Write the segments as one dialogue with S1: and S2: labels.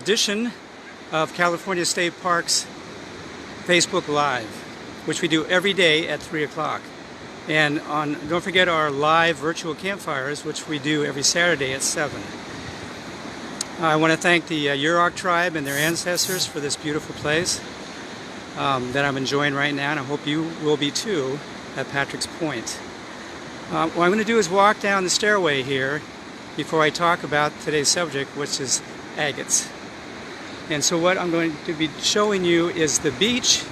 S1: edition of California State Parks Facebook Live, which we do every day at 3 o'clock. And don't forget our live virtual campfires, which we do every Saturday at 7. I want to thank the Yurok tribe and their ancestors for this beautiful place that I'm enjoying right now, and I hope you will be too at Patrick's Point. What I'm going to do is walk down the stairway here before I talk about today's subject, which is agates. And so what I'm going to be showing you is the beach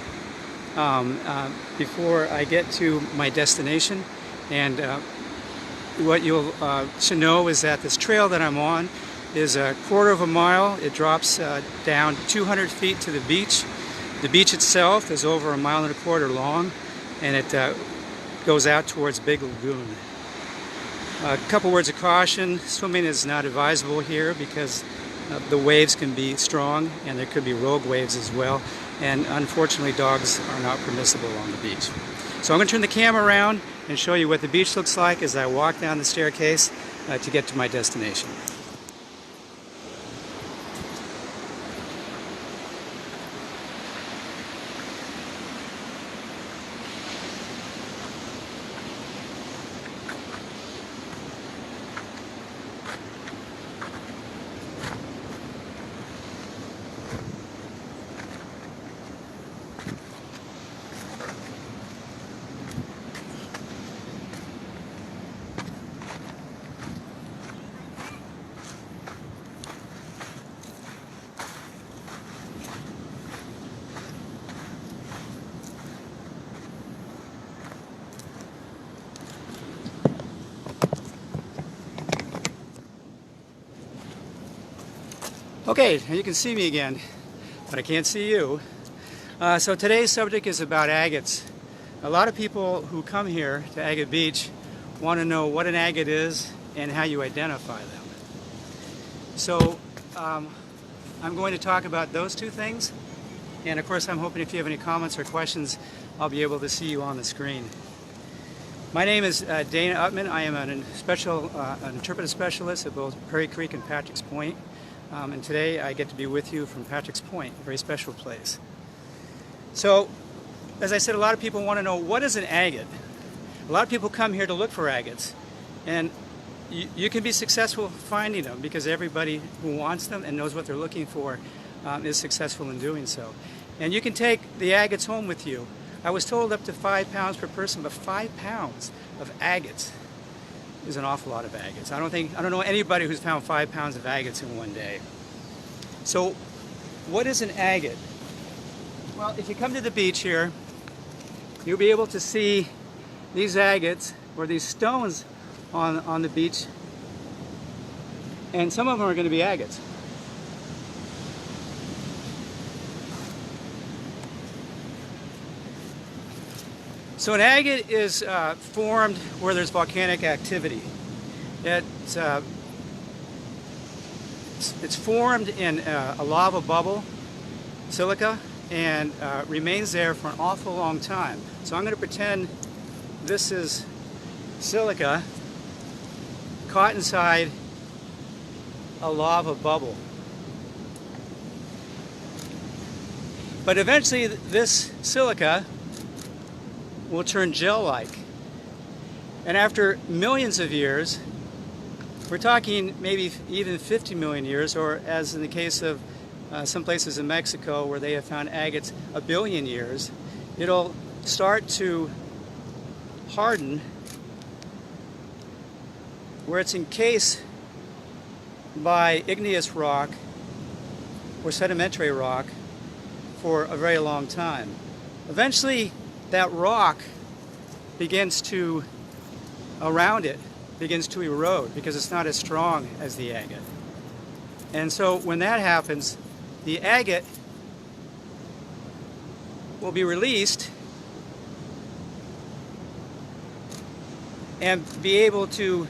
S1: before I get to my destination. And what you should know is that this trail that I'm on is a quarter of a mile. It drops down 200 feet to the beach. The beach itself is over 1.25 miles long, and it goes out towards Big Lagoon. A couple words of caution: swimming is not advisable here because the waves can be strong and there could be rogue waves as well, and unfortunately dogs are not permissible on the beach. So I'm going to turn the camera around and show you what the beach looks like as I walk down the staircase to get to my destination. Okay, now you can see me again, but I can't see you. So today's subject is about agates. A lot of people who come here to Agate Beach want to know what an agate is and how you identify them. So I'm going to talk about those two things, and of course I'm hoping if you have any comments or questions, I'll be able to see you on the screen. My name is Dana Utman. I am an interpretive specialist at both Prairie Creek and Patrick's Point. And today I get to be with you from Patrick's Point, a very special place. So, as I said, a lot of people want to know, what is an agate? A lot of people come here to look for agates, and you can be successful finding them because everybody who wants them and knows what they're looking for is successful in doing so. And you can take the agates home with you. I was told up to 5 pounds per person, but 5 pounds of agates is an awful lot of agates. I don't know anybody who's found 5 pounds of agates in one day. So what is an agate? Well, if you come to the beach here, you'll be able to see these agates, or these stones on the beach, and some of them are going to be agates. So an agate is formed where there's volcanic activity. It's formed in a lava bubble, silica, and remains there for an awful long time. So I'm going to pretend this is silica caught inside a lava bubble. But eventually this silica will turn gel-like. And after millions of years, we're talking maybe even 50 million years, or as in the case of some places in Mexico where they have found agates 1 billion years, it'll start to harden where it's encased by igneous rock or sedimentary rock for a very long time. Eventually, that rock begins to, around it, begins to erode because it's not as strong as the agate. And so when that happens, the agate will be released and be able to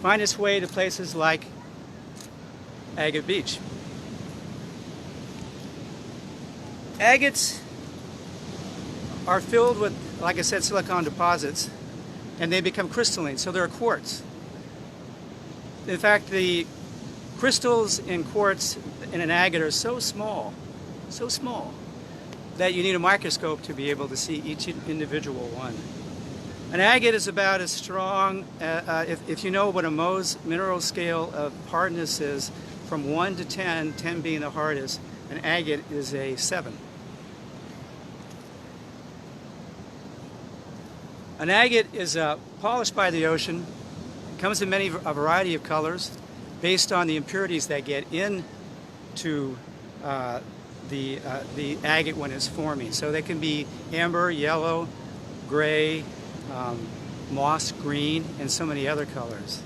S1: find its way to places like Agate Beach. Agates are filled with, like I said, silicon deposits, and they become crystalline, so they're quartz. In fact, the crystals in quartz in an agate are so small, that you need a microscope to be able to see each individual one. An agate is about as strong, if you know what a Mohs mineral scale of hardness is, from 1 to 10, 10 being the hardest, an agate is a 7. An agate is polished by the ocean. It comes in a variety of colors based on the impurities that get into the agate when it's forming. So they can be amber, yellow, gray, moss green, and so many other colors.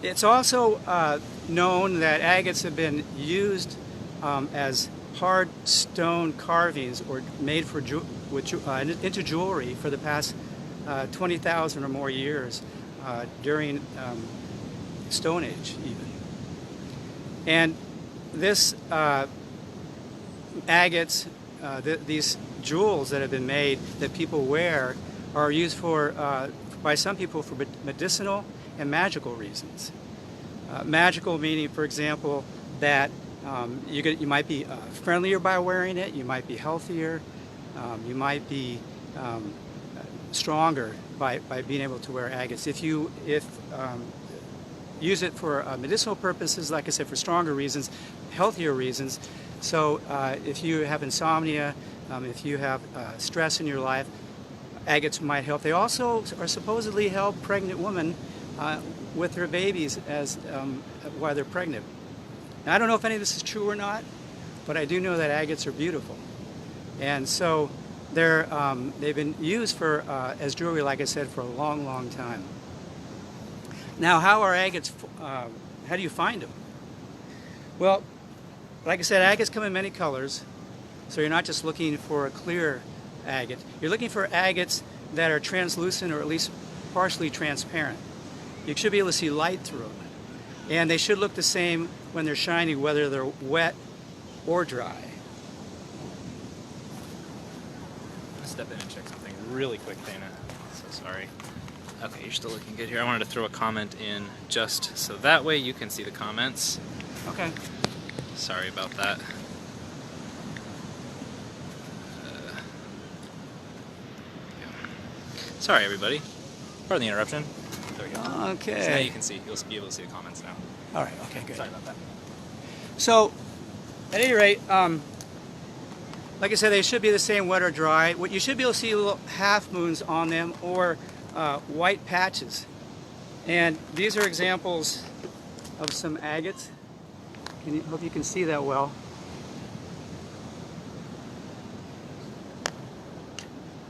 S1: It's also known that agates have been used as hard stone carvings or made for into jewelry for the past 20,000 or more years during Stone Age even. And this agates, these jewels that have been made that people wear are used for, by some people, for medicinal and magical reasons. Magical meaning, for example, that you might be friendlier by wearing it, you might be healthier, you might be stronger by being able to wear agates. If use it for medicinal purposes, like I said, for stronger reasons, healthier reasons. So if you have insomnia, if you have stress in your life, agates might help. They also are supposedly help pregnant women with their babies while they're pregnant. Now, I don't know if any of this is true or not, but I do know that agates are beautiful. And so they've been used for as jewelry, like I said, for a long, long time. Now, how are agates, how do you find them? Well, like I said, agates come in many colors, so you're not just looking for a clear agate. You're looking for agates that are translucent or at least partially transparent. You should be able to see light through them. And they should look the same when they're shiny, whether they're wet or dry.
S2: I'll step in and check something really quick, Dana. So sorry. Okay, you're still looking good here. I wanted to throw a comment in just so that way you can see the comments.
S1: Okay.
S2: Sorry about that. Sorry, everybody. Pardon the interruption. There we go.
S1: Okay.
S2: So now you can see. You'll be able to see the comments now.
S1: All right. Okay. Good.
S2: Sorry about that.
S1: So, at any rate, like I said, they should be the same, wet or dry. What you should be able to see little half moons on them or white patches. And these are examples of some agates. Hope you can see that well.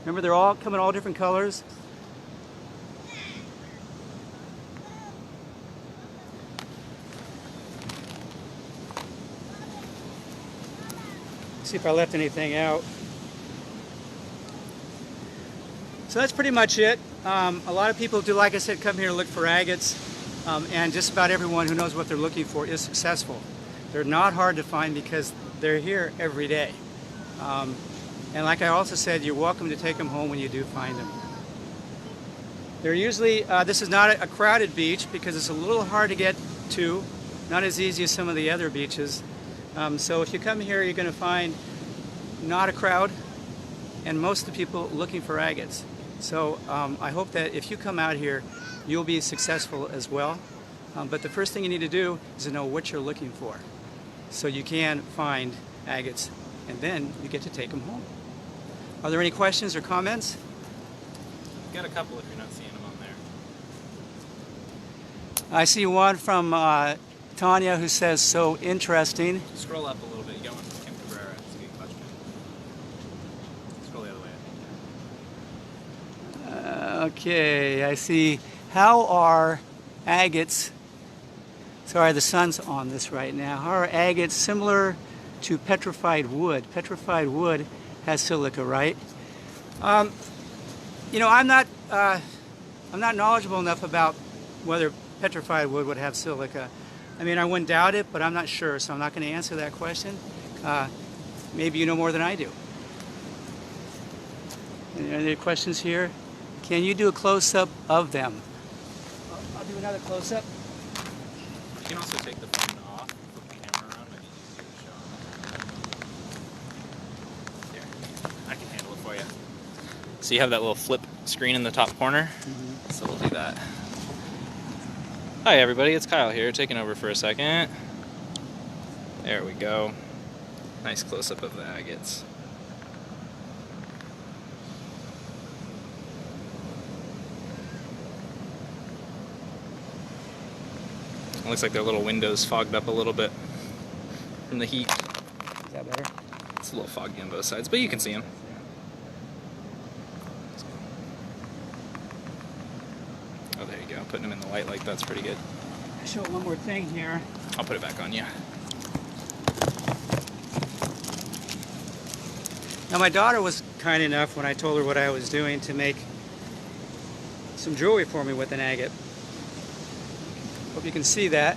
S1: Remember, they're all come in all different colors. See if I left anything out. So that's pretty much it. A lot of people do, like I said, come here to look for agates, and just about everyone who knows what they're looking for is successful. They're not hard to find because they're here every day. And like I also said, you're welcome to take them home when you do find them. They're usually, this is not a crowded beach because it's a little hard to get to, not as easy as some of the other beaches. So if you come here, you're going to find not a crowd and most of the people looking for agates. So I hope that if you come out here, you'll be successful as well. But the first thing you need to do is to know what you're looking for, so you can find agates, and then you get to take them home. Are there any questions or comments?
S2: Got a couple if you're not seeing them on there.
S1: I see one from Tanya who says, "So interesting."
S2: Scroll up a little bit. You got one from Kim Cabrera. It's a good question. Scroll the other way.
S1: Okay, I see. How are agates, sorry, the sun's on this right now. How are agates similar to petrified wood? Petrified wood has silica, right? You know, I'm not knowledgeable enough about whether petrified wood would have silica. I mean, I wouldn't doubt it, but I'm not sure, so I'm not going to answer that question. Maybe you know more than I do. Any questions here? Can you do a close-up of them? I'll do another close-up.
S2: You can also take the phone off, flip the camera around, maybe easier to show. Here, I can handle it for you. So you have that little flip screen in the top corner, so we'll do that. Hi everybody, it's Kyle here, taking over for a second. There we go. Nice close-up of the agates. It looks like their little windows fogged up a little bit from the heat.
S1: Is that better?
S2: It's a little foggy on both sides, but you can see them. Oh, there you go. Putting them in the light like that's pretty good.
S1: I'll show one more thing here.
S2: I'll put it back on, yeah.
S1: Now my daughter was kind enough when I told her what I was doing to make some jewelry for me with an agate. Hope you can see that.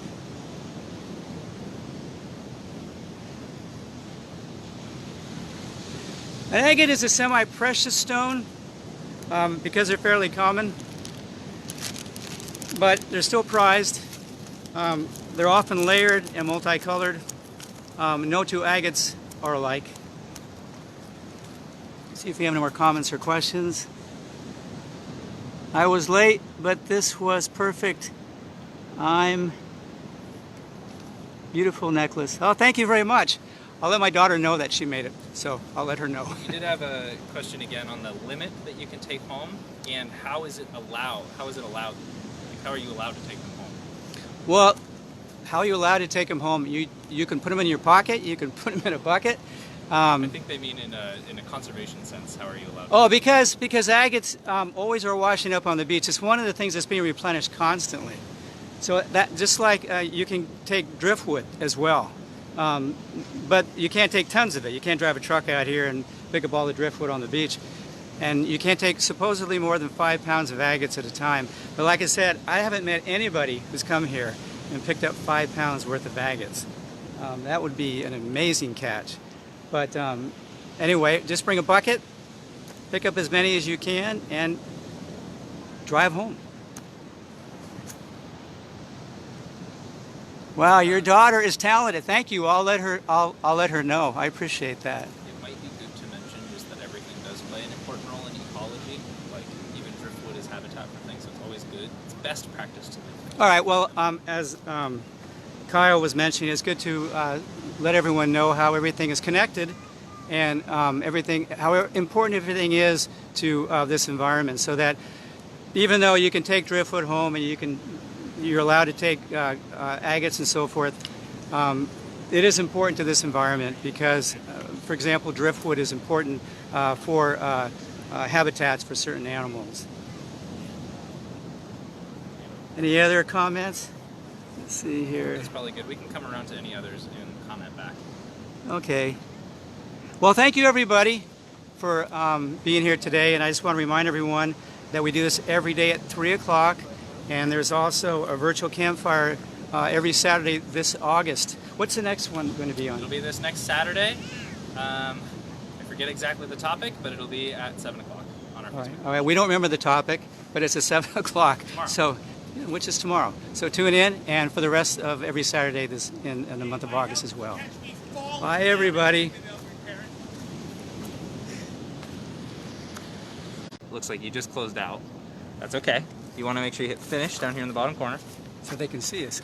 S1: An agate is a semi-precious stone because they're fairly common, but they're still prized. They're often layered and multicolored. No two agates are alike. See if we have any more comments or questions. I was late, but this was perfect. Beautiful necklace. Oh, thank you very much. I'll let my daughter know that she made it, so I'll let her know.
S2: You did have a question again on the limit that you can take home, and how is it allowed? How is it allowed? Like, how are you allowed to take them home?
S1: Well, how are you allowed to take them home? You can put them in your pocket. You can put them in a bucket.
S2: I think they mean in a conservation sense. How are you allowed?
S1: Oh, because agates always are washing up on the beach. It's one of the things that's being replenished constantly. So that just like you can take driftwood as well, but you can't take tons of it. You can't drive a truck out here and pick up all the driftwood on the beach, and you can't take supposedly more than 5 pounds of agates at a time. But like I said, I haven't met anybody who's come here and picked up 5 pounds worth of agates. That would be an amazing catch. But anyway, just bring a bucket, pick up as many as you can, and drive home. Wow, your daughter is talented. Thank you. I'll let her know. I appreciate that.
S2: It might be good to mention just that everything does play an important role in ecology. Like even driftwood is habitat for things, so it's always good. It's best practice to live.
S1: All right. Well, as Kyle was mentioning, it's good to let everyone know how everything is connected and how important everything is to this environment, so that even though you can take driftwood home and you're allowed to take agates and so forth, it is important to this environment because, for example, driftwood is important for habitats for certain animals. Any other comments? Let's see here.
S2: That's probably good. We can come around to any others and comment back.
S1: Okay. Well, thank you everybody for being here today, and I just want to remind everyone that we do this every day at 3 o'clock. And there's also a virtual campfire every Saturday this August. What's the next one going to be on?
S2: It'll be this next Saturday. I forget exactly the topic, but it'll be at 7 o'clock on our Facebook.
S1: All right. We don't remember the topic, but it's at 7 o'clock.
S2: Tomorrow.
S1: So, which is tomorrow. So tune in, and for the rest of every Saturday in the month of August as well. Bye, everybody.
S2: Looks like you just closed out. That's okay. You want to make sure you hit finish down here in the bottom corner.
S1: So they can see us.